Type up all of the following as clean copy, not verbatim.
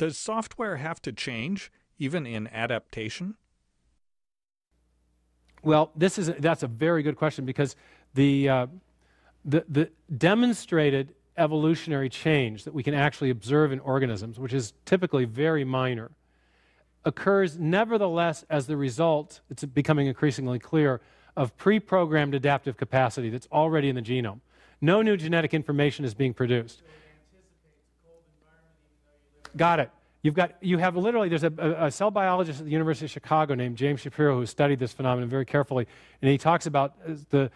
Does software have to change, even in adaptation? Well, that's a very good question, because the demonstrated evolutionary change that we can actually observe in organisms, which is typically very minor, occurs nevertheless as the result, it's becoming increasingly clear, of pre-programmed adaptive capacity that's already in the genome. No new genetic information is being produced. Got it. You have literally, there's a cell biologist at the University of Chicago named James Shapiro who studied this phenomenon very carefully, and he talks about the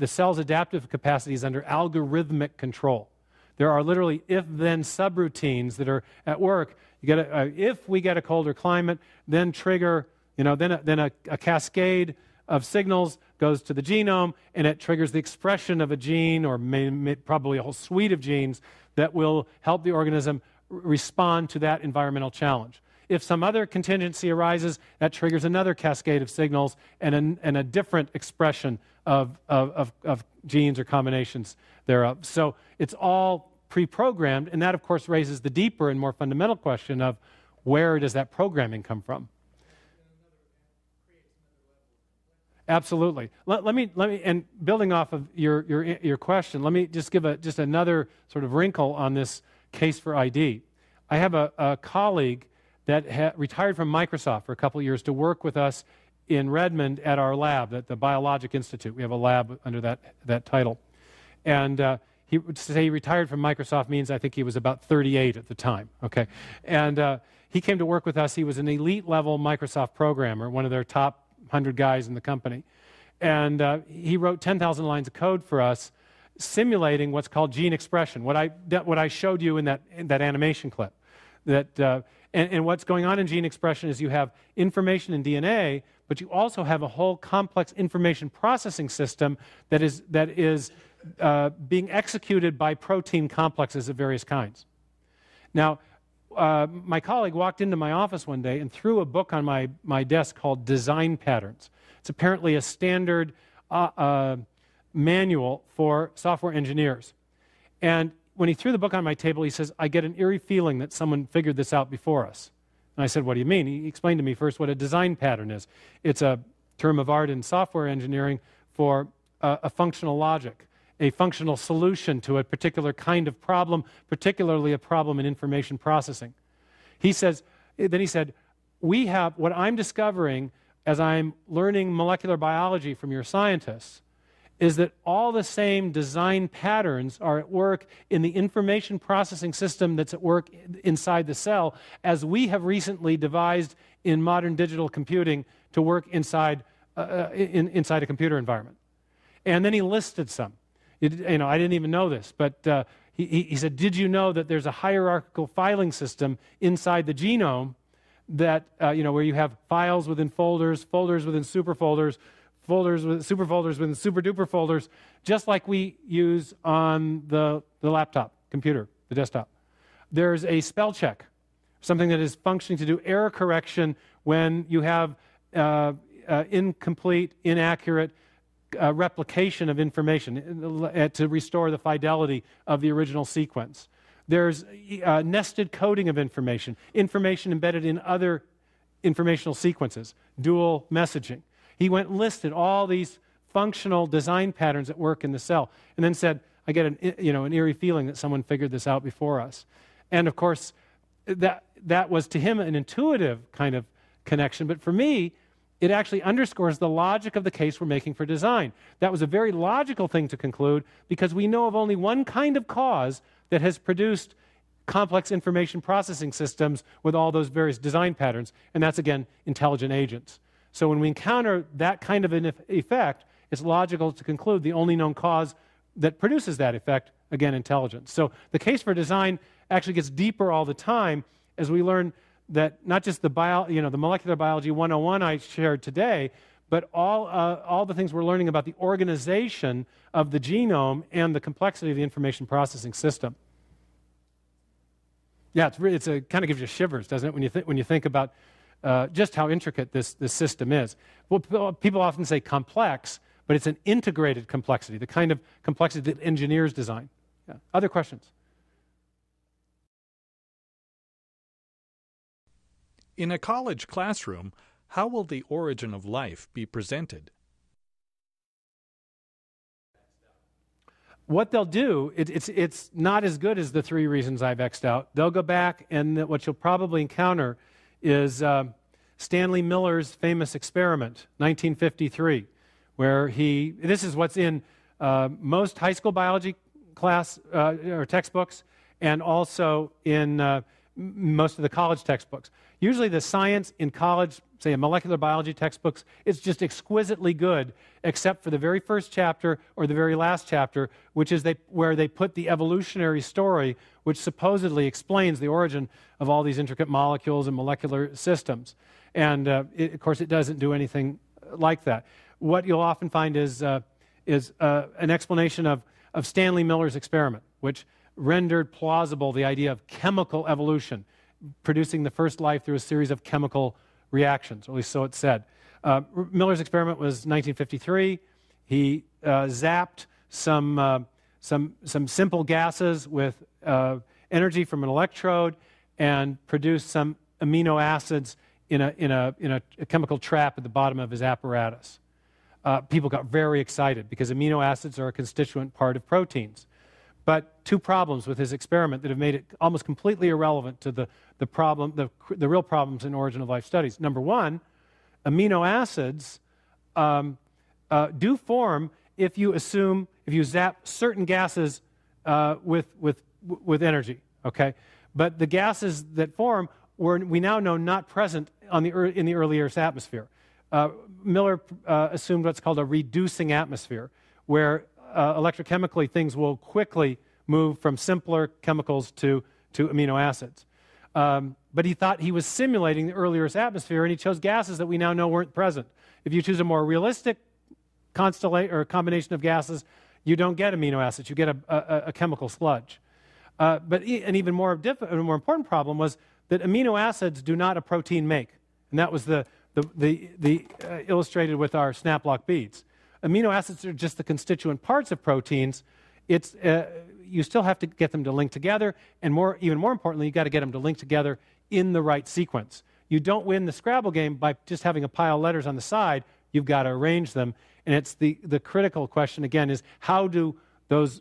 cell's adaptive capacities under algorithmic control. There are literally if-then subroutines that are at work. If we get a colder climate, then trigger, then a cascade of signals goes to the genome, and it triggers the expression of a gene, or probably a whole suite of genes that will help the organism respond to that environmental challenge. If some other contingency arises, that triggers another cascade of signals and a different expression of genes or combinations thereof. So it's all pre-programmed, and that, of course, raises the deeper and more fundamental question of where does that programming come from? Absolutely. Let me, and building off of your question, let me just give just another sort of wrinkle on this case for ID. I have a colleague that retired from Microsoft for a couple of years to work with us in Redmond at our lab, at the Biologic Institute. We have a lab under that title. And he would say he retired from Microsoft means I think he was about 38 at the time. Okay, and he came to work with us. He was an elite-level Microsoft programmer, one of their top 100 guys in the company. And he wrote 10,000 lines of code for us, simulating what's called gene expression, what I showed you in that animation clip. And what's going on in gene expression is you have information in DNA, but you also have a whole complex information processing system that is being executed by protein complexes of various kinds. Now, my colleague walked into my office one day and threw a book on my desk called Design Patterns. It's apparently a standard manual for software engineers. And when he threw the book on my table, he says, I get an eerie feeling that someone figured this out before us. And I said, what do you mean? He explained to me first what a design pattern is. It's a term of art in software engineering for a functional logic, a functional solution to a particular kind of problem, particularly a problem in information processing. Then he said, what I'm discovering as I'm learning molecular biology from your scientists is that all the same design patterns are at work in the information processing system that's at work inside the cell, as we have recently devised in modern digital computing to work inside a computer environment. And then he listed some. I didn't even know this, but he said, did you know that there's a hierarchical filing system inside the genome that, where you have files within folders, folders within superfolders, folders with superfolders within super-duper folders, just like we use on the laptop computer, the desktop. There's a spell check, something that is functioning to do error correction when you have incomplete, inaccurate replication of information to restore the fidelity of the original sequence. There's nested coding of information embedded in other informational sequences, dual messaging. He went and listed all these functional design patterns at work in the cell, and then said, I get an eerie feeling that someone figured this out before us. And of course, that was to him an intuitive kind of connection, but for me, it actually underscores the logic of the case we're making for design. That was a very logical thing to conclude, because we know of only one kind of cause that has produced complex information processing systems with all those various design patterns, and that's, again, intelligent agents. So when we encounter that kind of an effect, it's logical to conclude the only known cause that produces that effect, again, intelligence. So the case for design actually gets deeper all the time as we learn that not just the molecular biology 101 I shared today, but all the things we're learning about the organization of the genome and the complexity of the information processing system. Yeah, it kind of gives you shivers, doesn't it, when you think about just how intricate this system is. Well, people often say complex, but it's an integrated complexity, the kind of complexity that engineers design. Yeah. Other questions? In a college classroom, how will the origin of life be presented? What they'll do, it's not as good as the 3 reasons I've X'd out. They'll go back, and what you'll probably encounter is Stanley Miller's famous experiment, 1953, where this is what's in most high school biology class or textbooks, and also in most of the college textbooks. Usually the science in college, say in molecular biology textbooks, is just exquisitely good, except for the very first chapter or the very last chapter, which is where they put the evolutionary story, which supposedly explains the origin of all these intricate molecules and molecular systems. And of course, it doesn't do anything like that. What you'll often find is an explanation of Stanley Miller's experiment, which rendered plausible the idea of chemical evolution, producing the first life through a series of chemical reactions, or at least so it's said. Miller's experiment was 1953. He zapped some simple gases with energy from an electrode and produced some amino acids in a chemical trap at the bottom of his apparatus. People got very excited because amino acids are a constituent part of proteins. But 2 problems with his experiment that have made it almost completely irrelevant to the real problems in origin of life studies. Number 1, amino acids do form if you zap certain gases with energy. Okay, but the gases that form we now know not present in the early Earth's atmosphere. Miller assumed what's called a reducing atmosphere, where electrochemically things will quickly move from simpler chemicals to amino acids. But he thought he was simulating the early Earth's atmosphere, and he chose gases that we now know weren't present. If you choose a more realistic combination of gases, you don't get amino acids, you get a chemical sludge. But an even more important problem was that amino acids do not a protein make, and that was the illustrated with our snap-lock beads. Amino acids are just the constituent parts of proteins. You still have to get them to link together, and even more importantly, you've got to get them to link together in the right sequence. You don't win the Scrabble game by just having a pile of letters on the side. You've got to arrange them, and it's the critical question, again, is how do those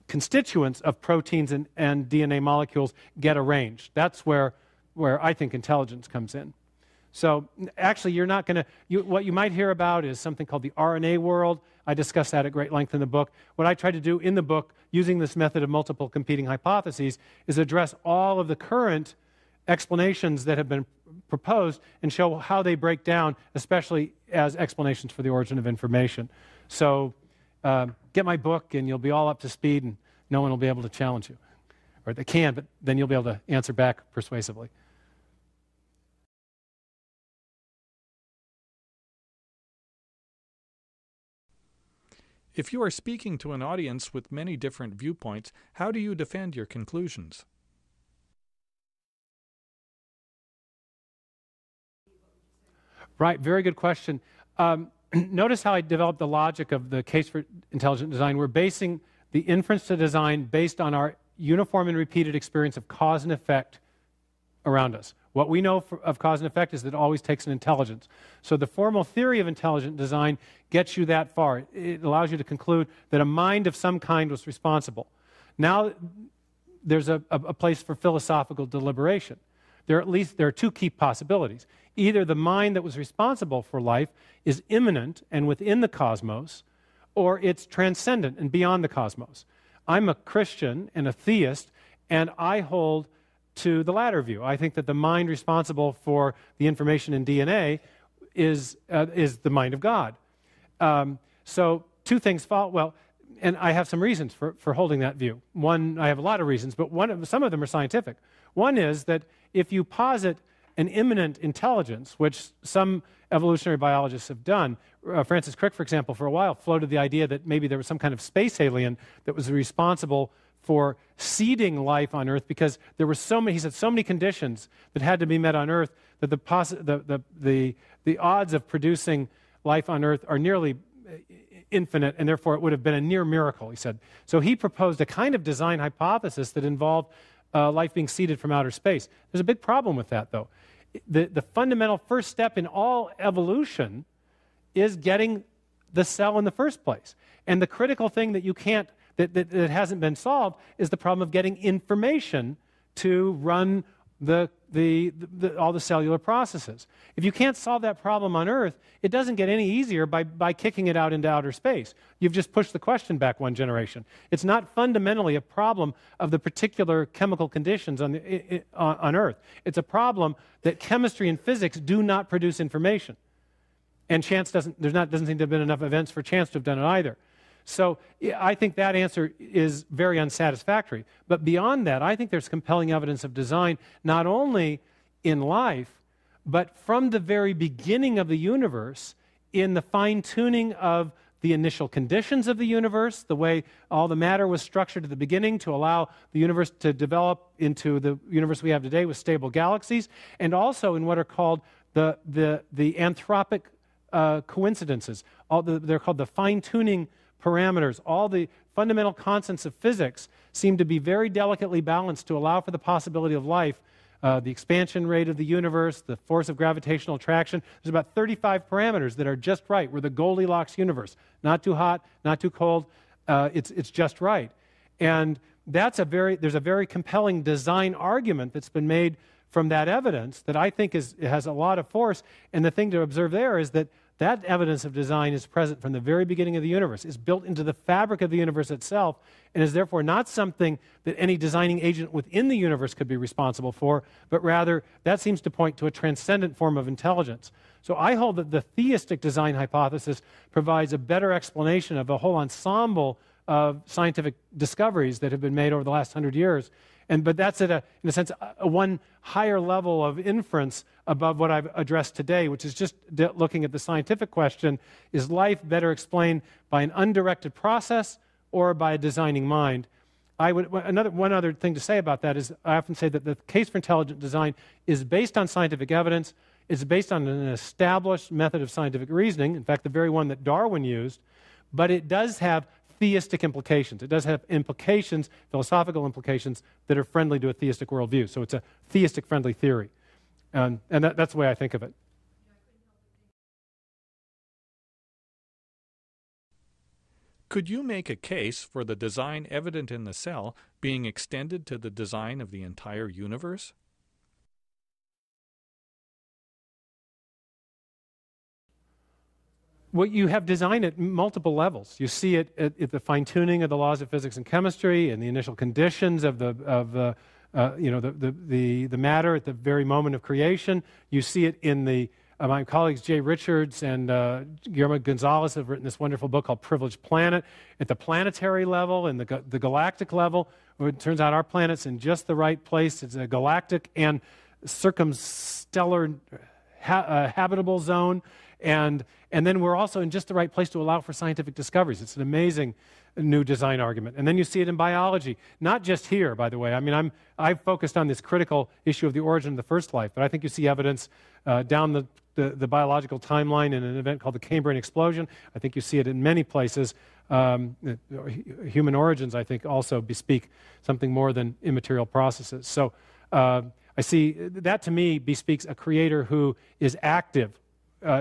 constituents of proteins and DNA molecules get arranged? That's where I think intelligence comes in. So actually, you're not going to, what you might hear about is something called the RNA world. I discuss that at great length in the book. What I try to do in the book, using this method of multiple competing hypotheses, is address all of the current explanations that have been proposed and show how they break down, especially as explanations for the origin of information. So get my book and you'll be all up to speed and no one will be able to challenge you. Or they can, but then you'll be able to answer back persuasively. If you are speaking to an audience with many different viewpoints, how do you defend your conclusions? Right, very good question. Notice how I developed the logic of the case for intelligent design. We're basing the inference to design based on our uniform and repeated experience of cause and effect around us. What we know of cause and effect is that it always takes an intelligence. So the formal theory of intelligent design gets you that far. It allows you to conclude that a mind of some kind was responsible. Now there's a place for philosophical deliberation. There are 2 key possibilities. Either the mind that was responsible for life is immanent and within the cosmos, or it's transcendent and beyond the cosmos. I'm a Christian and a theist, and I hold to the latter view. I think that the mind responsible for the information in DNA is the mind of God. So 2 things follow. Well, and I have some reasons for holding that view. One, I have a lot of reasons, but some of them are scientific. One is that if you posit an immanent intelligence, which some evolutionary biologists have done, Francis Crick, for example, for a while floated the idea that maybe there was some kind of space alien that was responsible for seeding life on Earth, because there were so many conditions that had to be met on Earth that the odds of producing life on Earth are nearly infinite, and therefore it would have been a near miracle, he said. So he proposed a kind of design hypothesis that involved life being seeded from outer space. There's a big problem with that, though. The fundamental first step in all evolution is getting the cell in the first place. And the critical thing that you can't, that hasn't been solved is the problem of getting information to run all the cellular processes. If you can't solve that problem on Earth, it doesn't get any easier by kicking it out into outer space. You've just pushed the question back one generation. It's not fundamentally a problem of the particular chemical conditions on Earth. It's a problem that chemistry and physics do not produce information. And chance doesn't seem to have been enough events for chance to have done it either. So I think that answer is very unsatisfactory. But beyond that, I think there's compelling evidence of design, not only in life, but from the very beginning of the universe, in the fine-tuning of the initial conditions of the universe, the way all the matter was structured at the beginning to allow the universe to develop into the universe we have today with stable galaxies, and also in what are called the anthropic coincidences. They're called the fine-tuning parameters. All the fundamental constants of physics seem to be very delicately balanced to allow for the possibility of life. The expansion rate of the universe, the force of gravitational attraction. There's about 35 parameters that are just right. We're the Goldilocks universe. Not too hot, not too cold. It's just right. And there's a very compelling design argument that's been made from that evidence that I think has a lot of force. And the thing to observe there is that evidence of design is present from the very beginning of the universe. It's built into the fabric of the universe itself, and is therefore not something that any designing agent within the universe could be responsible for, but rather that seems to point to a transcendent form of intelligence. So I hold that the theistic design hypothesis provides a better explanation of a whole ensemble of scientific discoveries that have been made over the last 100 years. But that's in a sense, a one higher level of inference above what I've addressed today, which is just looking at the scientific question: is life better explained by an undirected process or by a designing mind? One other thing to say about that is I often say that the case for intelligent design is based on scientific evidence. It's based on an established method of scientific reasoning, in fact, the very one that Darwin used, but it does have theistic implications. It does have implications, philosophical implications, that are friendly to a theistic worldview. So it's a theistic-friendly theory. And that's the way I think of it. Could you make a case for the design evident in the cell being extended to the design of the entire universe? Well, you have design at multiple levels. You see it at the fine-tuning of the laws of physics and chemistry and the initial conditions of the matter at the very moment of creation. You see it in my colleagues Jay Richards and Guillermo Gonzalez have written this wonderful book called Privileged Planet. At the planetary level and the galactic level, it turns out our planet's in just the right place. It's a galactic and circumstellar habitable zone. And then we're also in just the right place to allow for scientific discoveries. It's an amazing new design argument. And then you see it in biology, not just here, by the way. I mean, I've focused on this critical issue of the origin of the first life, but I think you see evidence down the biological timeline in an event called the Cambrian explosion. I think you see it in many places. Human origins, I think, also bespeak something more than immaterial processes. So I see that, to me, bespeaks a creator who is active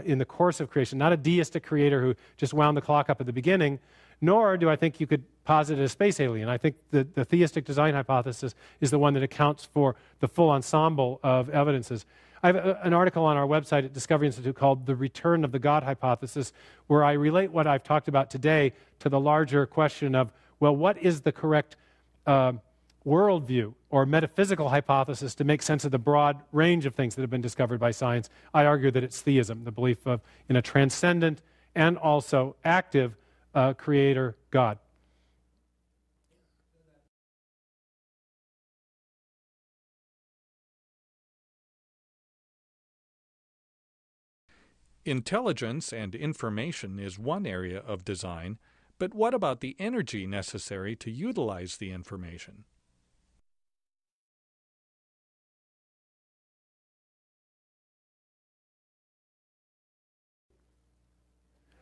in the course of creation, not a deistic creator who just wound the clock up at the beginning, nor do I think you could posit a space alien. I think the theistic design hypothesis is the one that accounts for the full ensemble of evidences. I have an article on our website at Discovery Institute called The Return of the God Hypothesis, where I relate what I've talked about today to the larger question of, well, what is the correct worldview or metaphysical hypothesis to make sense of the broad range of things that have been discovered by science? I argue that it's theism, the belief in a transcendent and also active creator God. Intelligence and information is one area of design, but what about the energy necessary to utilize the information?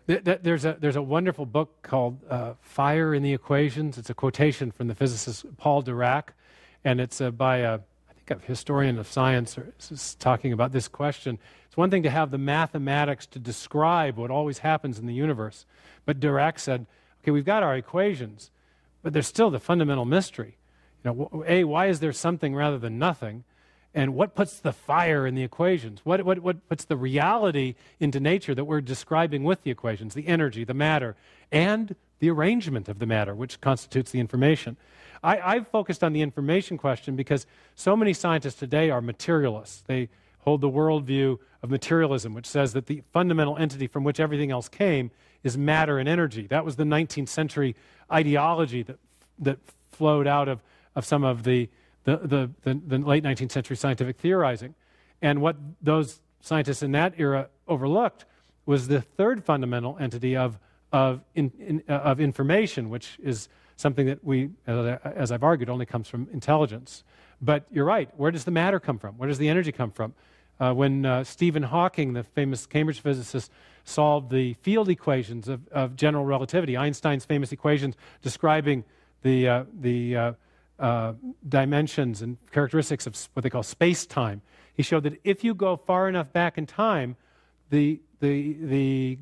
There's a wonderful book called Fire in the Equations. It's a quotation from the physicist Paul Dirac, and it's by I think think a historian of science is talking about this question. It's one thing to have the mathematics to describe what always happens in the universe. But Dirac said, okay, we've got our equations, but there's still the fundamental mystery. You know, A, why is there something rather than nothing? And what puts the fire in the equations? What puts the reality into nature that we're describing with the equations, the energy, the matter, and the arrangement of the matter, which constitutes the information? I've focused on the information question because so many scientists today are materialists. They hold the worldview of materialism, which says that the fundamental entity from which everything else came is matter and energy. That was the 19th century ideology that flowed out of some of the late 19th century scientific theorizing. And what those scientists in that era overlooked was the third fundamental entity of information, which is something that we, as I've argued, only comes from intelligence. But you're right. Where does the matter come from? Where does the energy come from? When Stephen Hawking, the famous Cambridge physicist, solved the field equations of general relativity, Einstein's famous equations describing the dimensions and characteristics of what they call space-time, he showed that if you go far enough back in time, the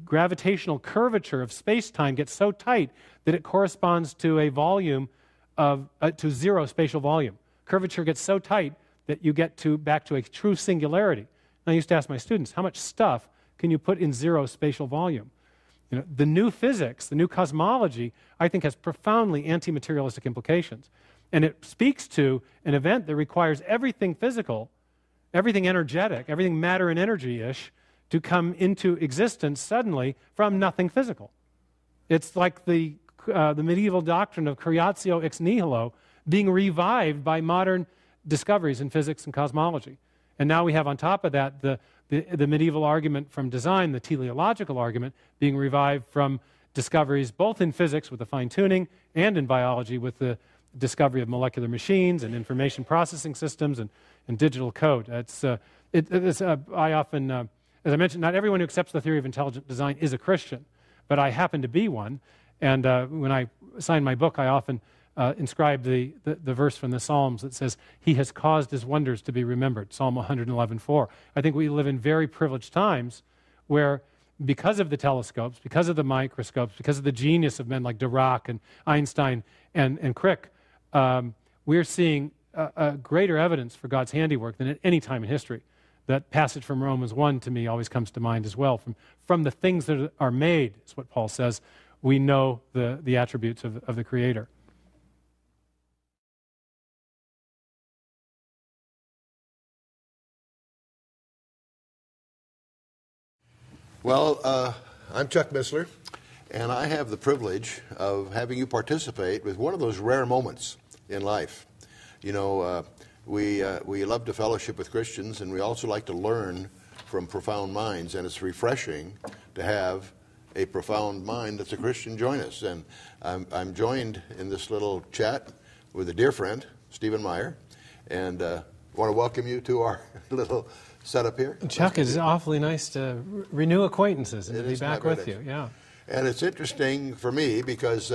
gravitational curvature of space-time gets so tight that it corresponds to a volume to zero spatial volume. Curvature gets so tight that you get back to a true singularity. And I used to ask my students, how much stuff can you put in zero spatial volume? You know, the new physics, the new cosmology, I think has profoundly anti-materialistic implications. And it speaks to an event that requires everything physical, everything energetic, everything matter and energy-ish to come into existence suddenly from nothing physical. It's like the medieval doctrine of creatio ex nihilo being revived by modern discoveries in physics and cosmology. And now we have on top of that the medieval argument from design, the teleological argument, being revived from discoveries both in physics with the fine-tuning and in biology with the discovery of molecular machines and information processing systems and digital code. I often, as I mentioned, not everyone who accepts the theory of intelligent design is a Christian, but I happen to be one. And when I sign my book, I often inscribe the verse from the Psalms that says, "He has caused his wonders to be remembered," Psalm 111:4. I think we live in very privileged times where, because of the telescopes, because of the microscopes, because of the genius of men like Dirac and Einstein and Crick, we're seeing greater evidence for God's handiwork than at any time in history. That passage from Romans 1 to me always comes to mind as well. From the things that are made, is what Paul says, we know the attributes of the Creator. Well, I'm Chuck Missler, and I have the privilege of having you participate with one of those rare moments in life. You know, we love to fellowship with Christians, and we also like to learn from profound minds, and it's refreshing to have a profound mind that's a Christian join us. And I'm joined in this little chat with a dear friend, Stephen Meyer, and I want to welcome you to our little setup here. Chuck, it's awfully nice to renew acquaintances and to be back with you. Yeah. And it's interesting for me because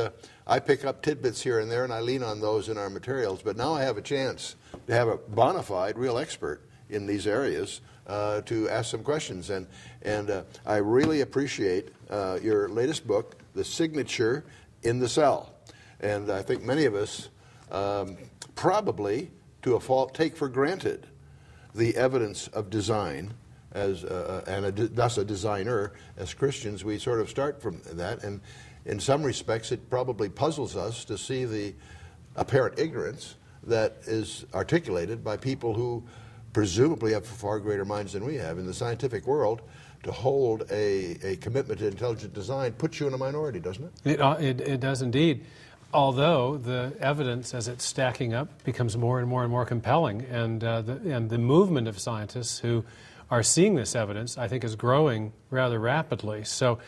I pick up tidbits here and there and I lean on those in our materials, but now I have a chance to have a bona fide, real expert in these areas to ask some questions. And I really appreciate your latest book, The Signature in the Cell. And I think many of us probably, to a fault, take for granted the evidence of design thus a designer. As Christians, we sort of start from that, and in some respects it probably puzzles us to see the apparent ignorance that is articulated by people who presumably have far greater minds than we have. In the scientific world, to hold a commitment to intelligent design puts you in a minority, doesn't it? It does indeed. Although the evidence, as it's stacking up, becomes more and more and more compelling, and the movement of scientists who are seeing this evidence, I think, is growing rather rapidly. So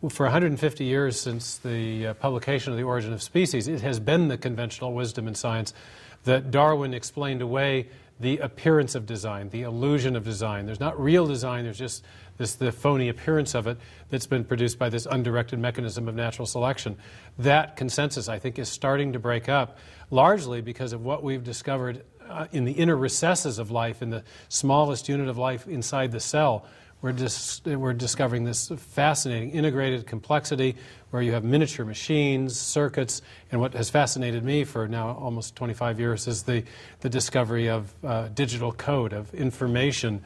for 150 years since the publication of The Origin of Species, it has been the conventional wisdom in science that Darwin explained away the appearance of design, the illusion of design. There's not real design, there's just the phony appearance of it that's been produced by this undirected mechanism of natural selection. That consensus, I think, is starting to break up, largely because of what we've discovered in the inner recesses of life, in the smallest unit of life inside the cell, we're discovering this fascinating integrated complexity where you have miniature machines, circuits, and what has fascinated me for now almost 25 years is the discovery of digital code, of information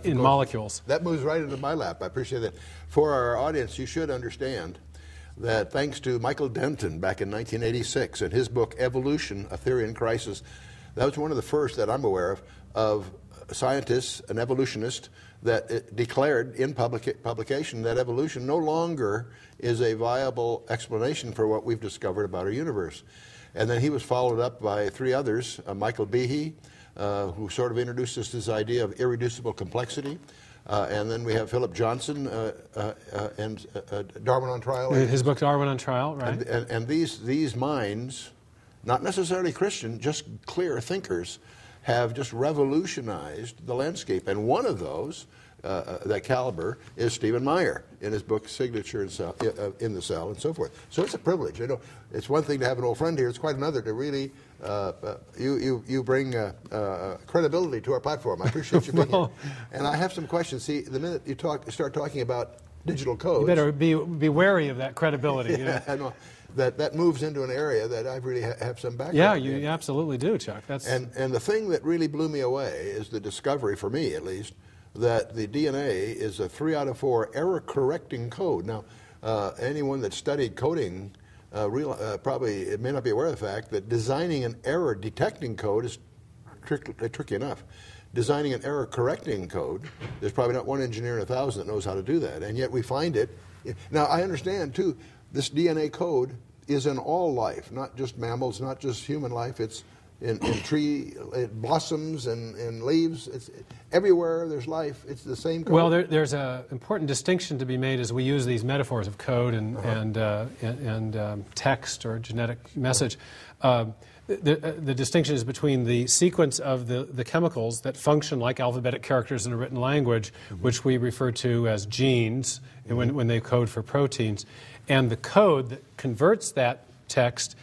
in molecules. That moves right into my lap. I appreciate that. For our audience, you should understand that thanks to Michael Denton back in 1986 and his book Evolution, A Theory in Crisis, that was one of the first that I'm aware of scientists, an evolutionist, that declared in publication that evolution no longer is a viable explanation for what we've discovered about our universe. And then he was followed up by three others, Michael Behe, who sort of introduced us this idea of irreducible complexity. And then we have Philip Johnson and Darwin on Trial. His book Darwin on Trial, right? And these minds, not necessarily Christian, just clear thinkers, have just revolutionized the landscape. And one of those, that caliber, is Stephen Meyer in his book Signature in the Cell and so forth. So it's a privilege. You know, it's one thing to have an old friend here. It's quite another to really, you bring credibility to our platform. I appreciate you being here. And I have some questions. See, the minute you start talking about digital codes, you better be wary of that credibility. Yeah, I know. That moves into an area that I really have some background Yeah, in. you absolutely do, Chuck. And the thing that really blew me away is the discovery, for me at least, that the DNA is a 3 out of 4 error-correcting code. Now, anyone that studied coding probably may not be aware of the fact that designing an error-detecting code is tricky enough. Designing an error-correcting code, there's probably not one engineer in 1,000 that knows how to do that, and yet we find it. Now, I understand, too, this DNA code is in all life, not just mammals, not just human life. It's in tree, it blossoms and leaves. It's everywhere there's life. It's the same code. Well, there's an important distinction to be made as we use these metaphors of code and text or genetic message. The distinction is between the sequence of the chemicals that function like alphabetic characters in a written language, which we refer to as genes when they code for proteins, and the code that converts that text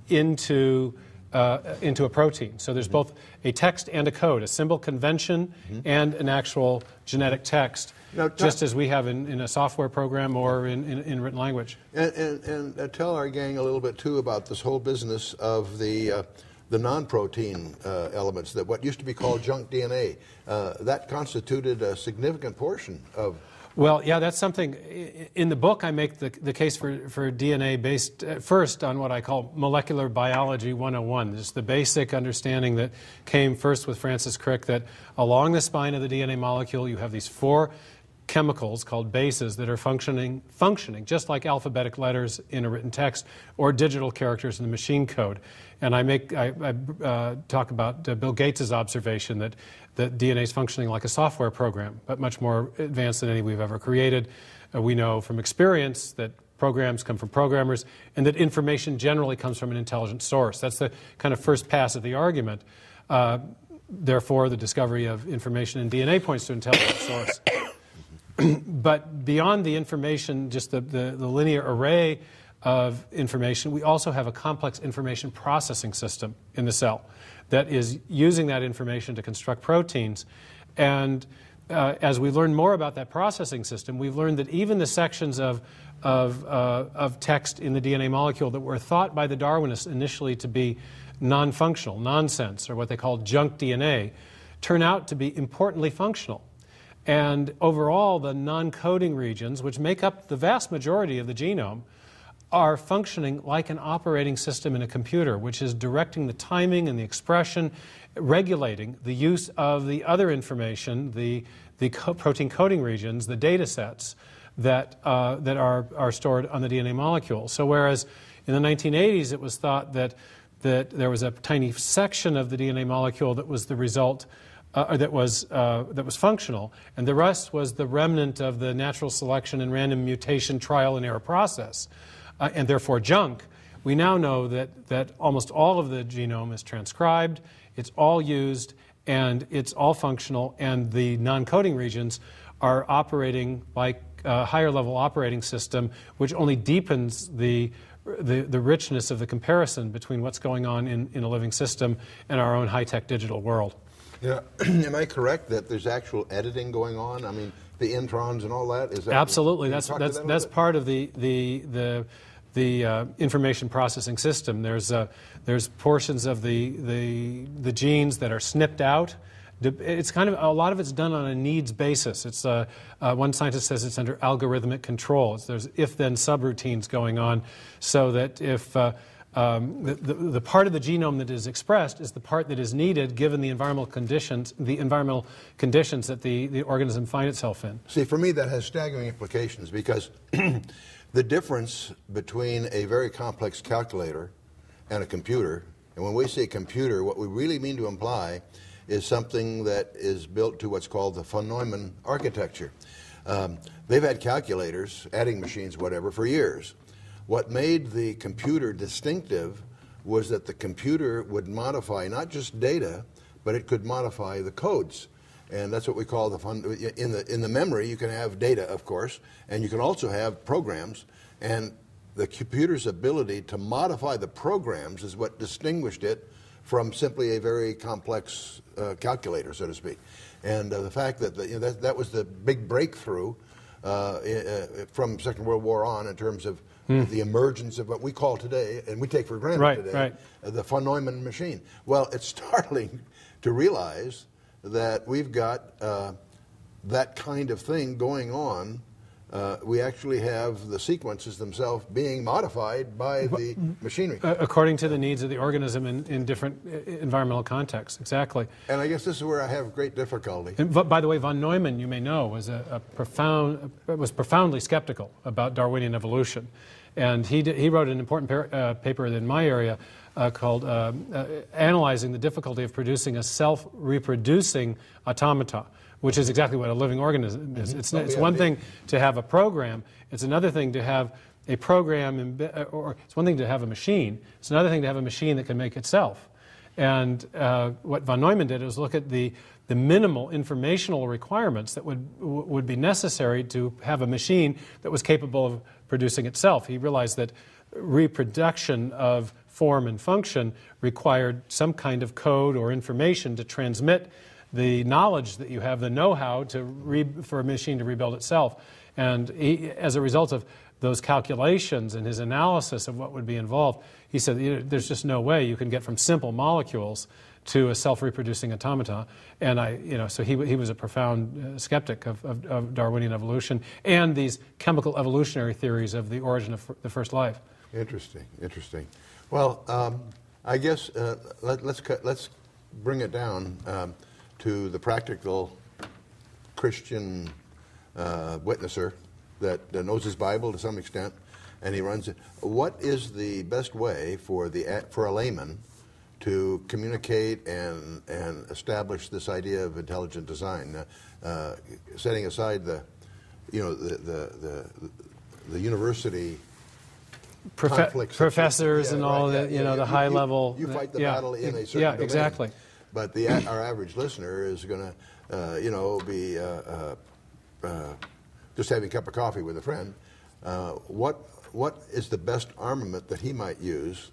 into a protein. So there's both a text and a code, a symbol convention and an actual genetic text, now, just as we have in a software program or in written language. And tell our gang a little bit, too, about this whole business of the non-protein elements, that what used to be called junk DNA, that constituted a significant portion of... Well, yeah, that's something. In the book, I make the case for DNA based first on what I call molecular biology 101. Just the basic understanding that came first with Francis Crick, that along the spine of the DNA molecule, you have these 4 chemicals called bases that are functioning just like alphabetic letters in a written text or digital characters in the machine code. And I talk about Bill Gates' observation that DNA is functioning like a software program, but much more advanced than any we've ever created. We know from experience that programs come from programmers and that information generally comes from an intelligent source. That's the kind of first pass of the argument. Therefore, the discovery of information in DNA points to an intelligent source. But beyond the information, just the linear array of information, we also have a complex information processing system in the cell that is using that information to construct proteins. And as we learn more about that processing system, we've learned that even the sections of text in the DNA molecule that were thought by the Darwinists initially to be non-functional, nonsense, or what they call junk DNA, turn out to be importantly functional. And overall, the non-coding regions, which make up the vast majority of the genome, are functioning like an operating system in a computer, which is directing the timing and the expression, regulating the use of the other information, the protein coding regions, the data sets that are stored on the DNA molecule. So whereas in the 1980s it was thought that there was a tiny section of the DNA molecule that was the result that was functional, and the rest was the remnant of the natural selection and random mutation trial and error process, and therefore junk, we now know that almost all of the genome is transcribed, it's all used, and it's all functional, and the non-coding regions are operating like higher level operating system, which only deepens the richness of the comparison between what's going on in a living system and our own high-tech digital world. Yeah. Am I correct that there's actual editing going on? I mean, the introns and all that? Is that Absolutely. That's part of the information processing system. There's portions of the genes that are snipped out. It's kind of, a lot of it's done on a needs basis. It's one scientist says it's under algorithmic control. There's if-then subroutines going on, so that if the part of the genome that is expressed is the part that is needed given the environmental conditions that the organism finds itself in. See, for me, that has staggering implications, because the difference between a very complex calculator and a computer, and when we say computer, what we really mean to imply is something that is built to what's called the von Neumann architecture. They've had calculators, adding machines, whatever, for years. What made the computer distinctive was that the computer would modify not just data, but it could modify the codes. And that's what we call in the memory, you can have data, of course, and you can also have programs. And the computer's ability to modify the programs is what distinguished it from simply a very complex calculator, so to speak. And the fact that that was the big breakthrough from Second World War on, in terms of the emergence of what we call today, and we take for granted today, the von Neumann machine. Well, it's startling to realize that we've got that kind of thing going on. We actually have the sequences themselves being modified by the machinery. According to the needs of the organism in different environmental contexts, exactly. And I guess this is where I have great difficulty. And by the way, von Neumann, you may know, was was profoundly skeptical about Darwinian evolution. And he wrote an important paper in my area called Analyzing the Difficulty of Producing a Self-Reproducing Automata, which is exactly what a living organism is. It's one thing to have a program. It's another thing to have a program, or it's one thing to have a machine. It's another thing to have a machine that can make itself. And what von Neumann did was look at the minimal informational requirements that would be necessary to have a machine that was capable of producing itself. He realized that reproduction of form and function required some kind of code or information to transmit the knowledge that you have, the know-how for a machine to rebuild itself. And as a result of those calculations and his analysis of what would be involved, he said, there's just no way you can get from simple molecules to a self-reproducing automata. And so he was a profound skeptic of Darwinian evolution and these chemical evolutionary theories of the origin of the first life. Interesting, interesting. Well, I guess let's bring it down to the practical Christian witnesser that knows his Bible to some extent, and he runs it. What is the best way for a layman to communicate and establish this idea of intelligent design, setting aside the university professors and all that, the high level. You fight the battle in a certain domain. Exactly. But our average listener is going to, be just having a cup of coffee with a friend. What is the best armament that he might use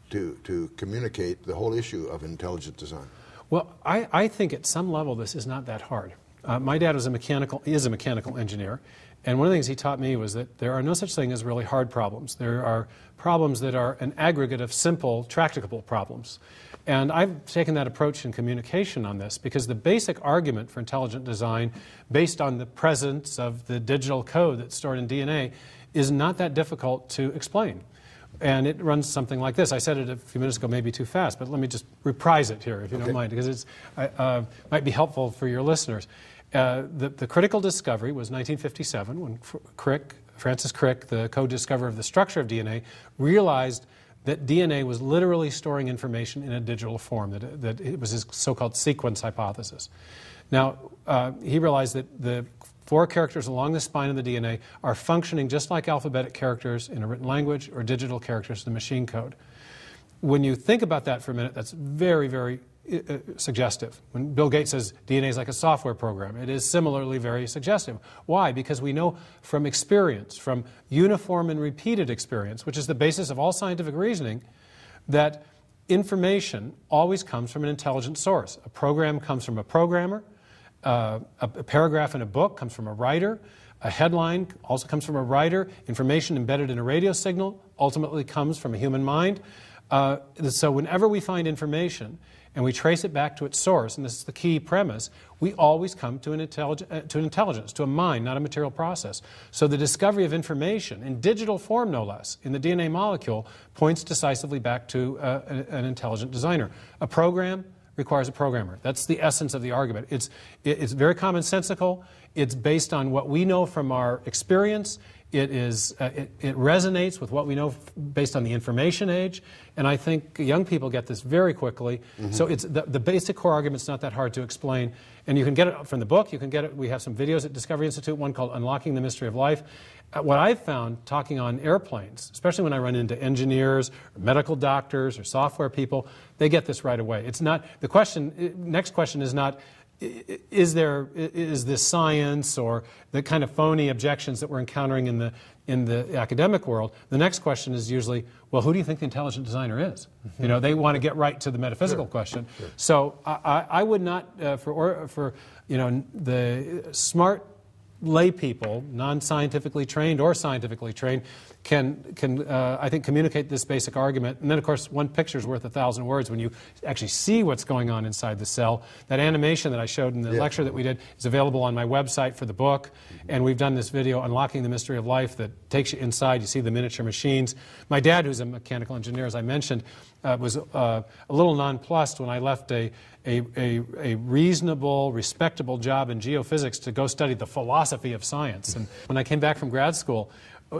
to communicate the whole issue of intelligent design? Well, I think at some level this is not that hard. My dad is a mechanical engineer, and one of the things he taught me was that there are no such thing as really hard problems. There are problems that are an aggregate of simple, tractable problems. And I've taken that approach in communication on this, because the basic argument for intelligent design, based on the presence of the digital code that's stored in DNA, is not that difficult to explain. And it runs something like this. I said it a few minutes ago, maybe too fast, but let me just reprise it here, if you don't mind, because it might be helpful for your listeners. The critical discovery was 1957, when Francis Crick, the co-discoverer of the structure of DNA, realized that DNA was literally storing information in a digital form, that it was his so-called sequence hypothesis. Now, he realized that the 4 characters along the spine of the DNA are functioning just like alphabetic characters in a written language or digital characters in the machine code. when you think about that for a minute, that's very, very suggestive. When Bill Gates says DNA is like a software program, it is similarly very suggestive. Why? Because we know from experience, from uniform and repeated experience, which is the basis of all scientific reasoning, that information always comes from an intelligent source. A program comes from a programmer. A paragraph in a book comes from a writer. A headline also comes from a writer. Information embedded in a radio signal ultimately comes from a human mind. So whenever we find information and we trace it back to its source, and this is the key premise, we always come to an intelligence, to a mind, not a material process. So the discovery of information, in digital form no less, in the DNA molecule, points decisively back to an intelligent designer. A program requires a programmer. That's the essence of the argument. It's very commonsensical. It's based on what we know from our experience. It resonates with what we know based on the information age, and I think young people get this very quickly. So it's the basic core argument's not that hard to explain, and you can get it from the book. You can get it. We have some videos at Discovery Institute, one called "Unlocking the Mystery of Life." What I've found talking on airplanes, especially when I run into engineers, or medical doctors, or software people, they get this right away. It's not the question. Next question is not, is this science, or the kind of phony objections that we're encountering in the academic world? The next question is usually, well, who do you think the intelligent designer is? You know, they want to get right to the metaphysical question. Sure. So I would not, for the smart lay people, non-scientifically trained or scientifically trained, can I think, communicate this basic argument. And then, of course, one picture's worth 1,000 words when you actually see what's going on inside the cell. That animation that I showed in the lecture that we did is available on my website for the book. And we've done this video, Unlocking the Mystery of Life, that takes you inside. You see the miniature machines. My dad, who's a mechanical engineer, as I mentioned, was a little nonplussed when I left a reasonable, respectable job in geophysics to go study the philosophy of science. And when I came back from grad school,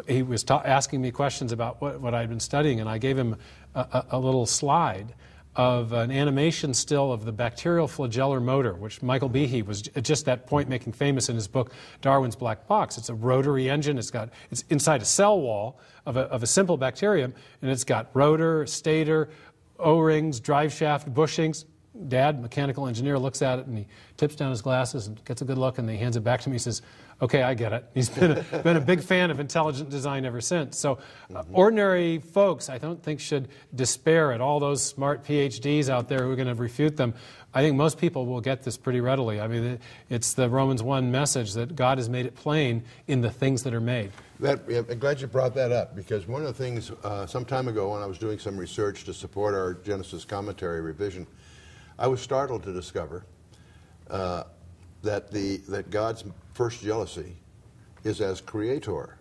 he was asking me questions about what I'd been studying, and I gave him a little slide of an animation still of the bacterial flagellar motor, which Michael Behe was at just that point making famous in his book Darwin's Black Box. It's a rotary engine. It's inside a cell wall of a simple bacterium, and it's got rotor, stator, O-rings, drive shaft, bushings. Dad, mechanical engineer, looks at it and he tips down his glasses and gets a good look, and he hands it back to me. He says, "Okay, I get it." He's been a big fan of intelligent design ever since. So ordinary folks, I don't think, should despair at all those smart PhDs out there who are going to refute them. I think most people will get this pretty readily. I mean, it's the Romans 1 message that God has made it plain in the things that are made. I'm glad you brought that up, because one of the things some time ago when I was doing some research to support our Genesis commentary revision, I was startled to discover that God's first jealousy is as creator.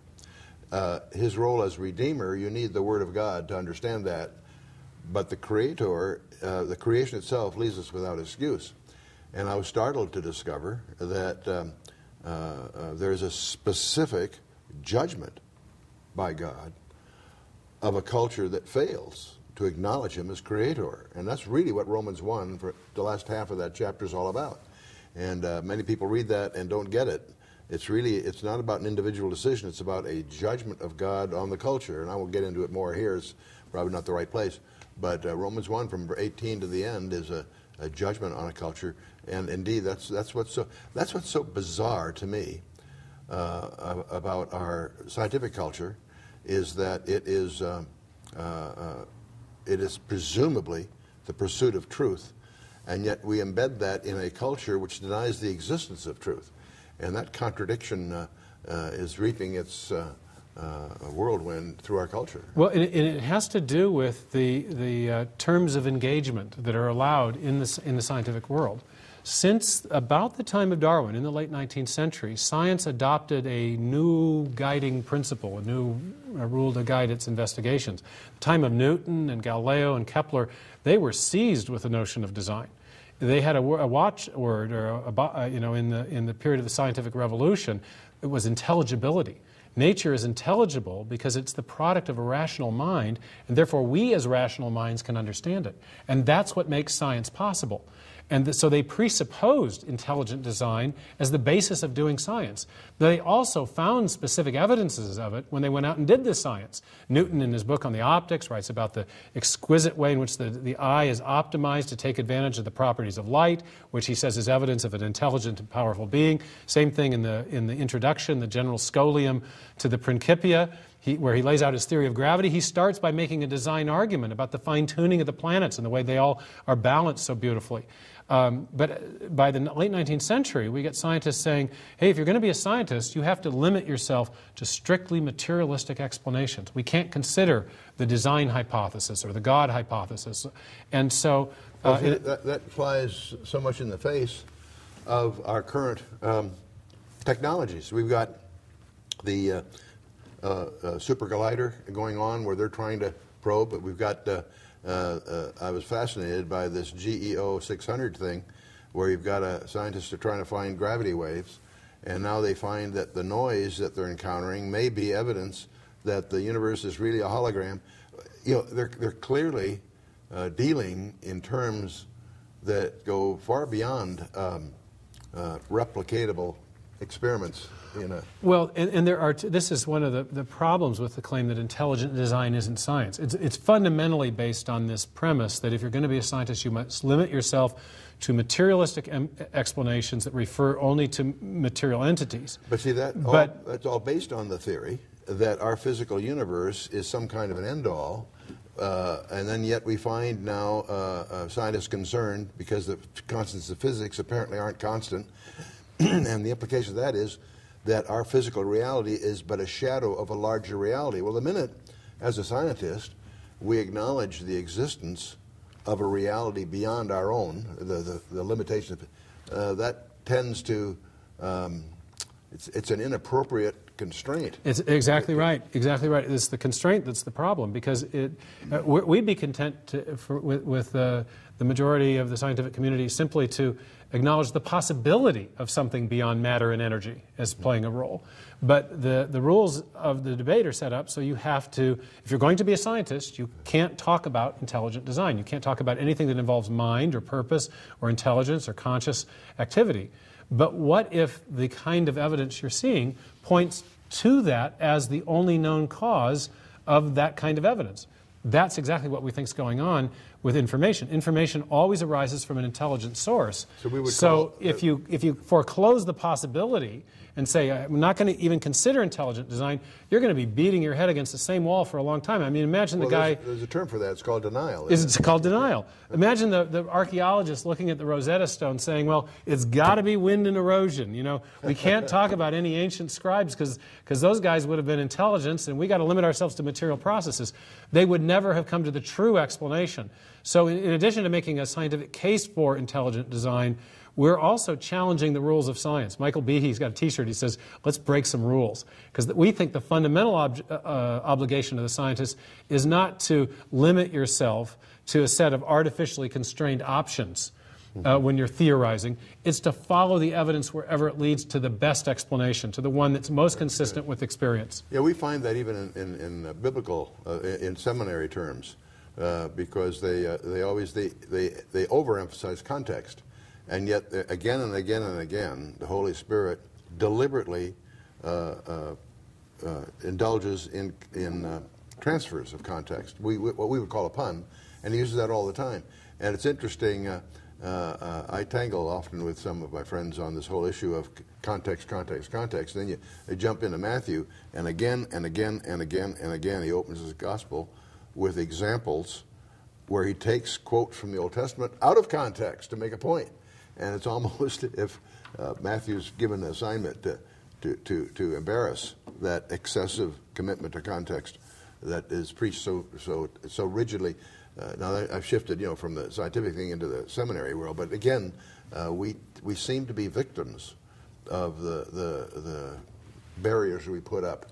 His role as redeemer, you need the Word of God to understand that, but the creator, the creation itself, leaves us without excuse. And I was startled to discover that there's a specific judgment by God of a culture that fails to acknowledge him as creator. And that's really what Romans 1, for the last half of that chapter, is all about. And many people read that and don't get it. It's not about an individual decision. It's about a judgment of God on the culture. And I won't get into it more here. It's probably not the right place. But Romans 1, from 18 to the end, is a judgment on a culture. And indeed, that's what's so bizarre to me about our scientific culture, is that it is presumably the pursuit of truth, and yet we embed that in a culture which denies the existence of truth. And that contradiction is reaping its whirlwind through our culture. Well, and it has to do with the terms of engagement that are allowed in the scientific world. Since about the time of Darwin, in the late 19th century, science adopted a new guiding principle, a new rule to guide its investigations. The time of Newton and Galileo and Kepler, they were seized with the notion of design. They had a watchword, or in the period of the scientific revolution, it was intelligibility. Nature is intelligible because it's the product of a rational mind, and therefore we as rational minds can understand it. And that's what makes science possible. And so they presupposed intelligent design as the basis of doing science. They also found specific evidences of it when they went out and did this science. Newton, in his book on the optics, writes about the exquisite way in which the eye is optimized to take advantage of the properties of light, which he says is evidence of an intelligent and powerful being. Same thing in the introduction, the general scholium to the Principia, where he lays out his theory of gravity. He starts by making a design argument about the fine-tuning of the planets and the way they all are balanced so beautifully. But by the late 19th century, we get scientists saying, hey, if you're going to be a scientist, you have to limit yourself to strictly materialistic explanations. We can't consider the design hypothesis or the God hypothesis. And so... that flies so much in the face of our current technologies. We've got the super collider going on where they're trying to probe, but we've got... I was fascinated by this GEO 600 thing, where you've got a scientists are trying to find gravity waves, and now they find that the noise that they're encountering may be evidence that the universe is really a hologram. You know, they're clearly dealing in terms that go far beyond replicatable experiments. Well, and there are. This is one of the problems with the claim that intelligent design isn't science. It's fundamentally based on this premise that if you're going to be a scientist, you must limit yourself to materialistic explanations that refer only to material entities. But see, that's all based on the theory that our physical universe is some kind of an end-all, and then yet we find now scientists concerned because the constants of physics apparently aren't constant, and the implication of that is that our physical reality is but a shadow of a larger reality. Well, the minute, as a scientist, we acknowledge the existence of a reality beyond our own, the limitation of that tends to, it's an inappropriate constraint. It's exactly right. Exactly right. It's the constraint that's the problem, because we'd be content with the majority of the scientific community simply to acknowledge the possibility of something beyond matter and energy as playing a role. But the rules of the debate are set up so you have to, if you're going to be a scientist, you can't talk about intelligent design. You can't talk about anything that involves mind or purpose or intelligence or conscious activity. But what if the kind of evidence you're seeing points to that as the only known cause of that kind of evidence? That's exactly what we think is going on with information. Information always arises from an intelligent source. So if you foreclose the possibility and say, I'm not going to even consider intelligent design, you're going to be beating your head against the same wall for a long time. I mean, imagine the guy... There's a term for that. It's called denial. It's called denial. Imagine the archaeologist looking at the Rosetta Stone saying, well, it's got to be wind and erosion. You know, we can't talk about any ancient scribes because those guys would have been intelligence, and we got to limit ourselves to material processes. They would never have come to the true explanation. So in addition to making a scientific case for intelligent design, we're also challenging the rules of science. Michael Behe's got a T-shirt. He says, let's break some rules. Because we think the fundamental obligation of the scientist is not to limit yourself to a set of artificially constrained options when you're theorizing. It's to follow the evidence wherever it leads to the best explanation, to the one that's most consistent with experience. Yeah, we find that even in biblical, in seminary terms, because they overemphasize context. And yet, again and again and again, the Holy Spirit deliberately indulges in transfers of context, what we would call a pun, and he uses that all the time. And it's interesting, I tangle often with some of my friends on this whole issue of context, context, context. And then they jump into Matthew, and again and again and again and again, he opens his gospel with examples where he takes quotes from the Old Testament out of context to make a point. And it's almost if Matthew's given an assignment to embarrass that excessive commitment to context that is preached so rigidly. Now I've shifted, from the scientific thing into the seminary world, but again, we seem to be victims of the barriers we put up.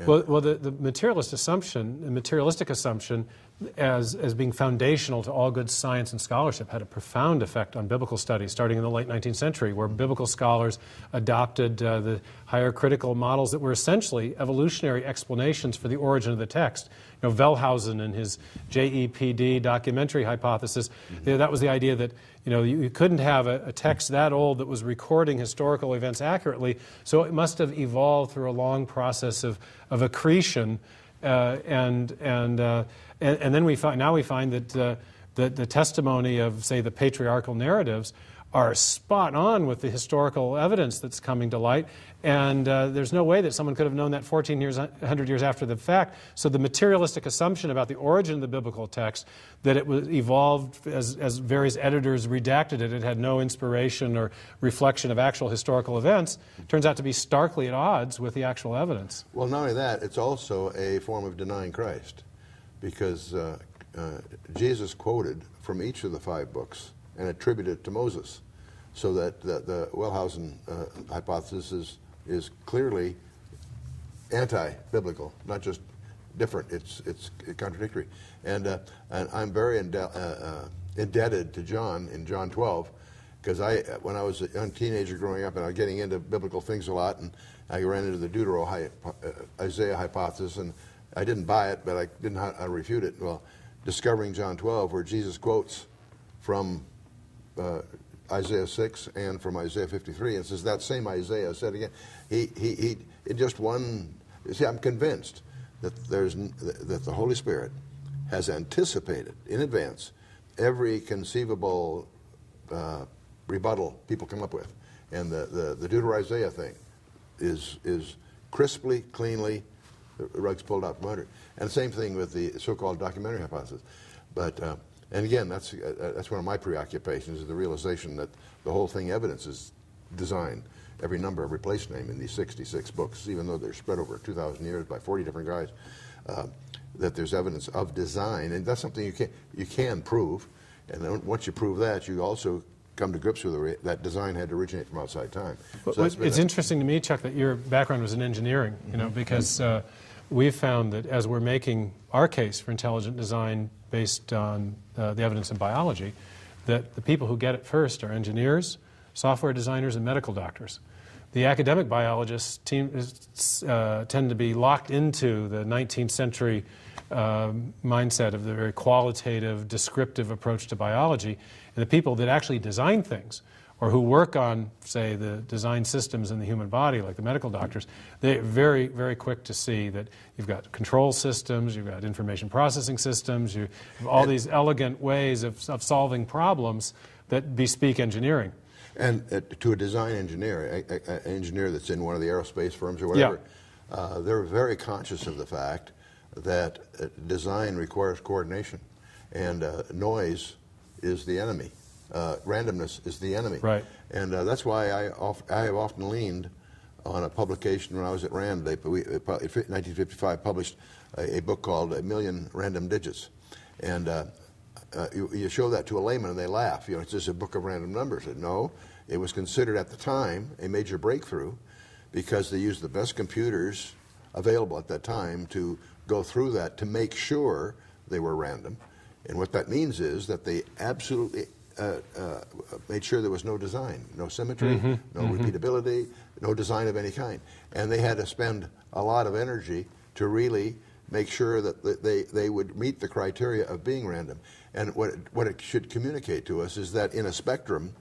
Well, the materialistic assumption as being foundational to all good science and scholarship had a profound effect on biblical studies starting in the late 19th century, where biblical scholars adopted the higher critical models that were essentially evolutionary explanations for the origin of the text. Wellhausen and his JEPD documentary hypothesis, that was the idea that You know, you couldn't have a text that old that was recording historical events accurately, so it must have evolved through a long process of accretion, and then we find that the testimony of, say, the patriarchal narratives are spot on with the historical evidence that's coming to light, and there's no way that someone could have known that 100 years after the fact. So the materialistic assumption about the origin of the biblical text, that it was evolved as various editors redacted it, it had no inspiration or reflection of actual historical events, turns out to be starkly at odds with the actual evidence. Well, not only that, it's also a form of denying Christ, because Jesus quoted from each of the 5 books and attributed it to Moses, so that the Wellhausen hypothesis is clearly anti-biblical, not just different. It's contradictory, and I'm very indebted to John in John 12, because when I was a young teenager growing up and I was getting into biblical things a lot, and I ran into the Isaiah hypothesis, and I didn't buy it, but I didn't know how to refute it. Well, discovering John 12, where Jesus quotes from Isaiah 6 and from Isaiah 53, and says that same Isaiah said again. He in just one. See, I'm convinced that that the Holy Spirit has anticipated in advance every conceivable rebuttal people come up with, and the Deutero-Isaiah thing is crisply, cleanly, the rug's pulled out from under it. And the same thing with the so-called documentary hypothesis. But and again, that's one of my preoccupations, is the realization that the whole thing evidences design. Every number, every place name in these 66 books, even though they're spread over 2,000 years by 40 different guys, that there's evidence of design, and that's something you can prove. And then once you prove that, you also come to grips with that design had to originate from outside time. So it's interesting to me, Chuck, that your background was in engineering, you know, because we've found that as we're making our case for intelligent design based on the evidence in biology, that the people who get it first are engineers, software designers, and medical doctors. The academic biologists tend to be locked into the 19th century mindset of the very qualitative, descriptive approach to biology. And the people that actually design things, or who work on, say, the design systems in the human body, like the medical doctors, they're very, very quick to see that you've got control systems, you've got information processing systems, you have all these elegant ways of solving problems that bespeak engineering. And to a design engineer, an engineer that's in one of the aerospace firms or whatever, they're very conscious of the fact that design requires coordination, and noise is the enemy. Randomness is the enemy. Right. And that's why I have often leaned on a publication when I was at RAND. In 1955 published a book called A Million Random Digits. And you show that to a layman and they laugh. You know, it's just a book of random numbers. And no, it was considered at the time a major breakthrough, because they used the best computers available at that time to go through that to make sure they were random. And what that means is that they absolutely made sure there was no design, no symmetry, no repeatability, no design of any kind. And they had to spend a lot of energy to really make sure that they would meet the criteria of being random. And what it should communicate to us is that in a spectrum,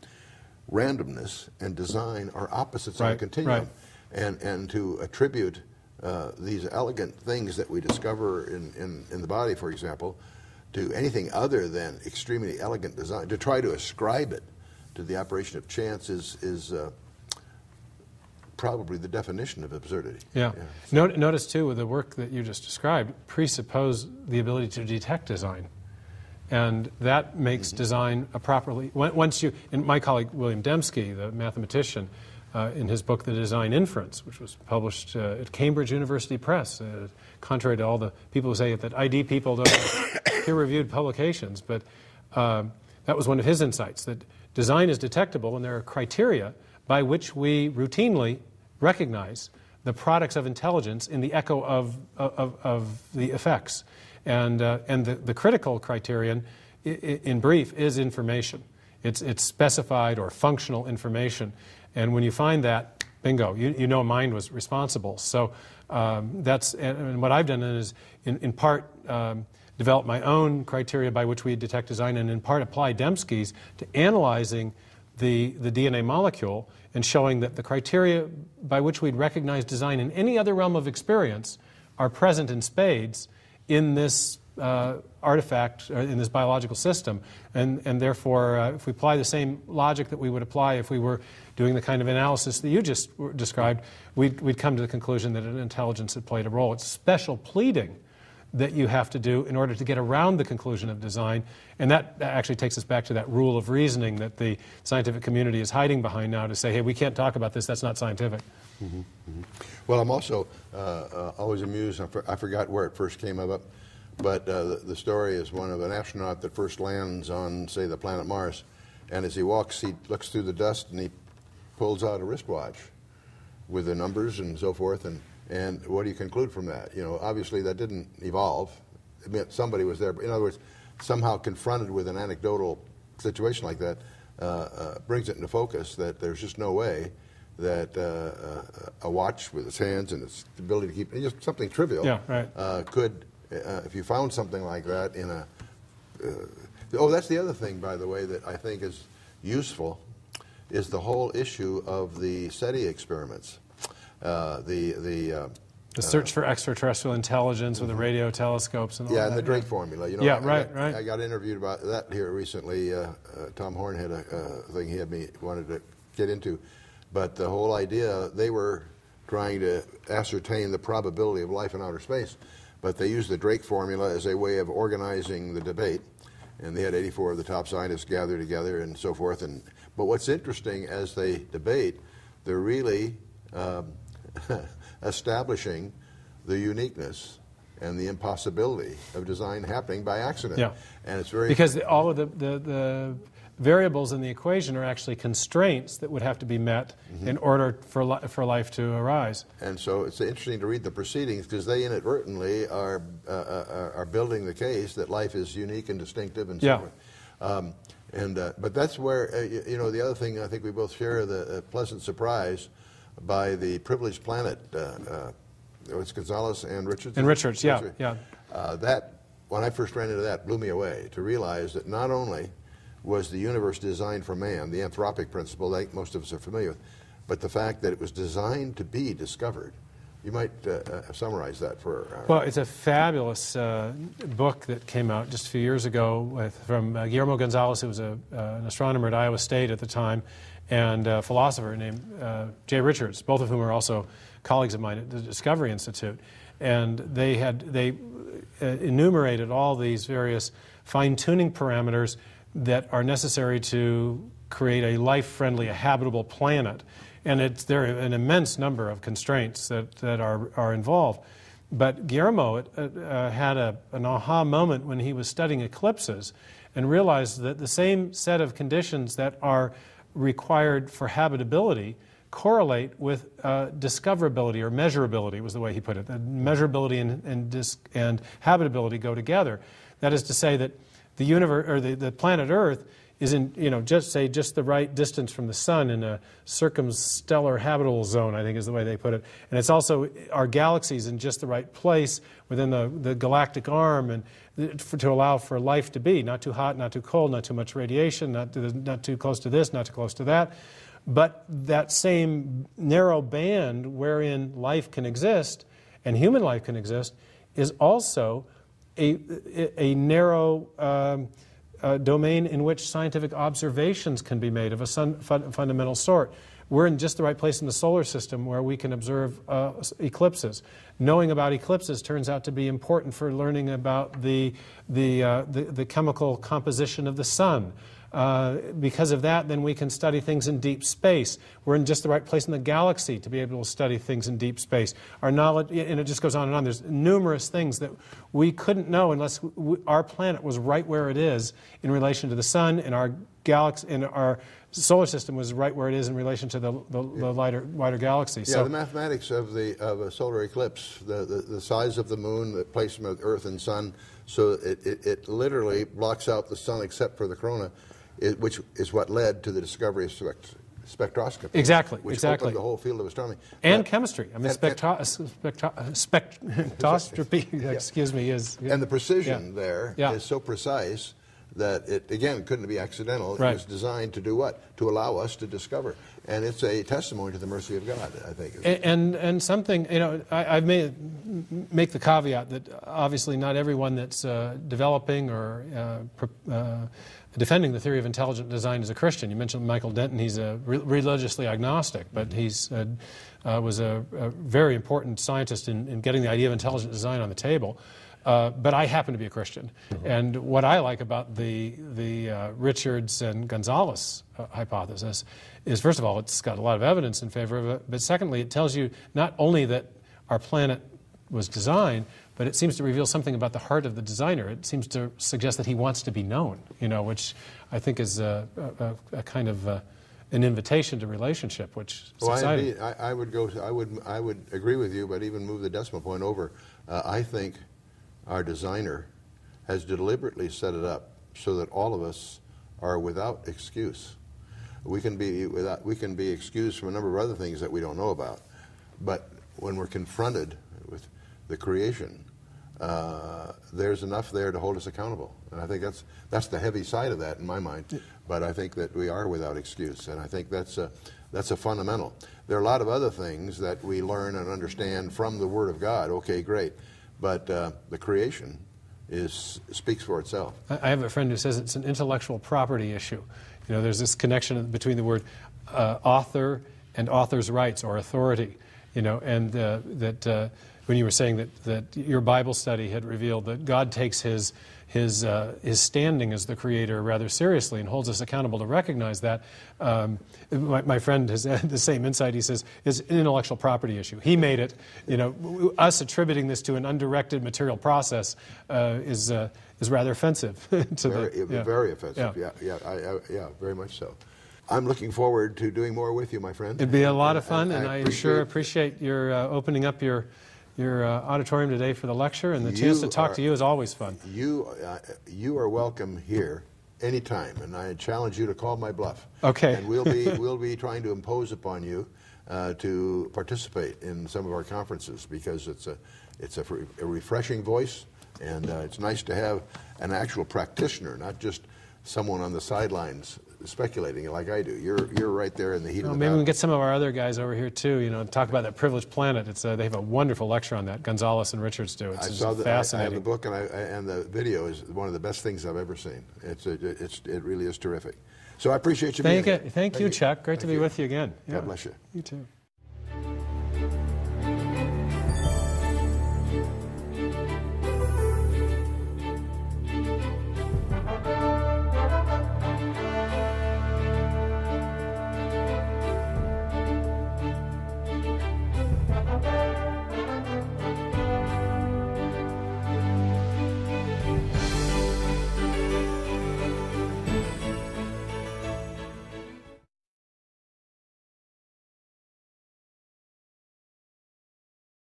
randomness and design are opposites on a continuum. Right. And to attribute these elegant things that we discover in the body, for example, to anything other than extremely elegant design, to try to ascribe it to the operation of chance is probably the definition of absurdity. Yeah. Notice, too, with the work that you just described, presuppose the ability to detect design. And that makes design a properly... Once you... And my colleague, William Dembski, the mathematician, in his book, The Design Inference, which was published at Cambridge University Press, contrary to all the people who say that ID people don't have peer-reviewed publications, but that was one of his insights, that design is detectable and there are criteria by which we routinely recognize the products of intelligence in the echo of the effects. And the critical criterion, in brief, is information. It's specified or functional information. And when you find that, bingo, you know mind was responsible. So And what I've done is, in part, develop my own criteria by which we detect design, and in part apply Dembski's to analyzing the DNA molecule and showing that the criteria by which we'd recognize design in any other realm of experience are present in spades in this artifact, in this biological system. And therefore, if we apply the same logic that we would apply if we were doing the kind of analysis that you just described, we'd come to the conclusion that an intelligence had played a role. It's special pleading that you have to do in order to get around the conclusion of design. And that actually takes us back to that rule of reasoning that the scientific community is hiding behind now to say, hey, we can't talk about this, that's not scientific. Mm-hmm. Mm-hmm. Well, I'm also always amused, I forgot where it first came up, but the story is one of an astronaut that first lands on, say, the planet Mars, and as he walks, he looks through the dust and he pulls out a wristwatch with the numbers and so forth, and what do you conclude from that? You know, obviously that didn't evolve. It meant somebody was there. But in other words, somehow confronted with an anecdotal situation like that brings it into focus that there's just no way that a watch with its hands and its ability to keep just something trivial could, if you found something like that in a... that's the other thing, by the way, that I think is useful, is the whole issue of the SETI experiments. The search for extraterrestrial intelligence with the radio telescopes and all that. Yeah, and the Drake formula. You know, right. I got interviewed about that here recently. Tom Horn had a thing he had wanted to get into, but the whole idea, they were trying to ascertain the probability of life in outer space, but they used the Drake formula as a way of organizing the debate, and they had 84 of the top scientists gather together and so forth. But what's interesting, as they debate, they're really establishing the uniqueness and the impossibility of design happening by accident. Yeah. And it's very... Because all of the variables in the equation are actually constraints that would have to be met in order for life to arise. And so it's interesting to read the proceedings because they inadvertently are building the case that life is unique and distinctive and so on. But that's where, you know, the other thing I think we both share, the pleasant surprise by the Privileged Planet, it's Gonzalez and Richards? And Richards, yeah. That, when I first ran into that, blew me away, to realize that not only was the universe designed for man, the anthropic principle that most of us are familiar with, but the fact that it was designed to be discovered. You might summarize that for our... Well, it's a fabulous book that came out just a few years ago from Guillermo Gonzalez, who was an astronomer at Iowa State at the time, and a philosopher named Jay Richards, both of whom are also colleagues of mine at the Discovery Institute. And they enumerated all these various fine-tuning parameters that are necessary to create a life-friendly, a habitable planet. And there are an immense number of constraints that are involved. But Guillermo had an aha moment when he was studying eclipses and realized that the same set of conditions that are required for habitability correlate with discoverability or measurability, was the way he put it. That measurability and habitability go together. That is to say that the universe, or the planet Earth, is in, just the right distance from the sun in a circumstellar habitable zone, I think is the way they put it. And it's also our galaxies in just the right place within the galactic arm, and to allow for life to be, not too hot, not too cold, not too much radiation, not too close to this, not too close to that. But that same narrow band wherein life can exist, and human life can exist, is also a narrow domain in which scientific observations can be made of a fundamental sort. We're in just the right place in the solar system where we can observe eclipses. Knowing about eclipses turns out to be important for learning about the chemical composition of the sun. Because of that, then we can study things in deep space. We're in just the right place in the galaxy to be able to study things in deep space. Our knowledge, and it just goes on and on. There's numerous things that we couldn't know unless our planet was right where it is in relation to the sun, and our galaxy, and our solar system was right where it is in relation to the wider galaxy. Yeah, the mathematics of a solar eclipse, the size of the moon, the placement of Earth and sun, so it literally blocks out the sun except for the corona, which is what led to the discovery of spectroscopy. Exactly, which exactly. opened the whole field of astronomy. And chemistry. I mean, spectroscopy, excuse me, is... And the precision there Yeah. is so precise that it, again, couldn't be accidental. Right. It was designed to do what? To allow us to discover. And it's a testimony to the mercy of God, I think. And something, you know, I've make the caveat that obviously not everyone that's developing or defending the theory of intelligent design is a Christian. You mentioned Michael Denton. He's a religiously agnostic, but he's was a very important scientist in getting the idea of intelligent design on the table. But I happen to be a Christian, and what I like about the Richards and Gonzalez hypothesis is, first of all, it's got a lot of evidence in favor of it, but secondly, it tells you not only that our planet was designed, but it seems to reveal something about the heart of the designer. It seems to suggest that he wants to be known, you know, which I think is a kind of an invitation to relationship, which is exciting. I would agree with you, but even move the decimal point over. I think our designer has deliberately set it up so that all of us are without excuse. We can be excused from a number of other things that we don't know about, but when we're confronted with the creation, there's enough there to hold us accountable, and I think that's the heavy side of that in my mind. But I think that we are without excuse, and I think that's a fundamental. There are a lot of other things that we learn and understand from the Word of God. Okay, great. But the creation speaks for itself. I have a friend who says it's an intellectual property issue. You know, there's this connection between the word author and author's rights or authority. You know, and that when you were saying that your Bible study had revealed that God takes his standing as the creator rather seriously and holds us accountable to recognize that. My friend has had the same insight. He says it's an intellectual property issue. He made it. You know, us attributing this to an undirected material process is rather offensive. Very offensive. Yeah, very much so. I'm looking forward to doing more with you, my friend. It'd be a lot of fun, and I sure appreciate your opening up your auditorium today for the lecture, and the chance to talk to you is always fun. You are welcome here anytime, and I challenge you to call my bluff. Okay. And we'll be trying to impose upon you to participate in some of our conferences, because it's a refreshing voice, and it's nice to have an actual practitioner, not just someone on the sidelines speculating like I do. You're right there in the heat of the maybe battle. we can get some of our other guys over here too, you know, and talk about that privileged planet. They have a wonderful lecture on that. Gonzalez and Richards do. It's fascinating. I have the book, and the video is one of the best things I've ever seen. It really is terrific. So I appreciate you being here. Thank you, Chuck. Great to be with you again. God bless you. You too.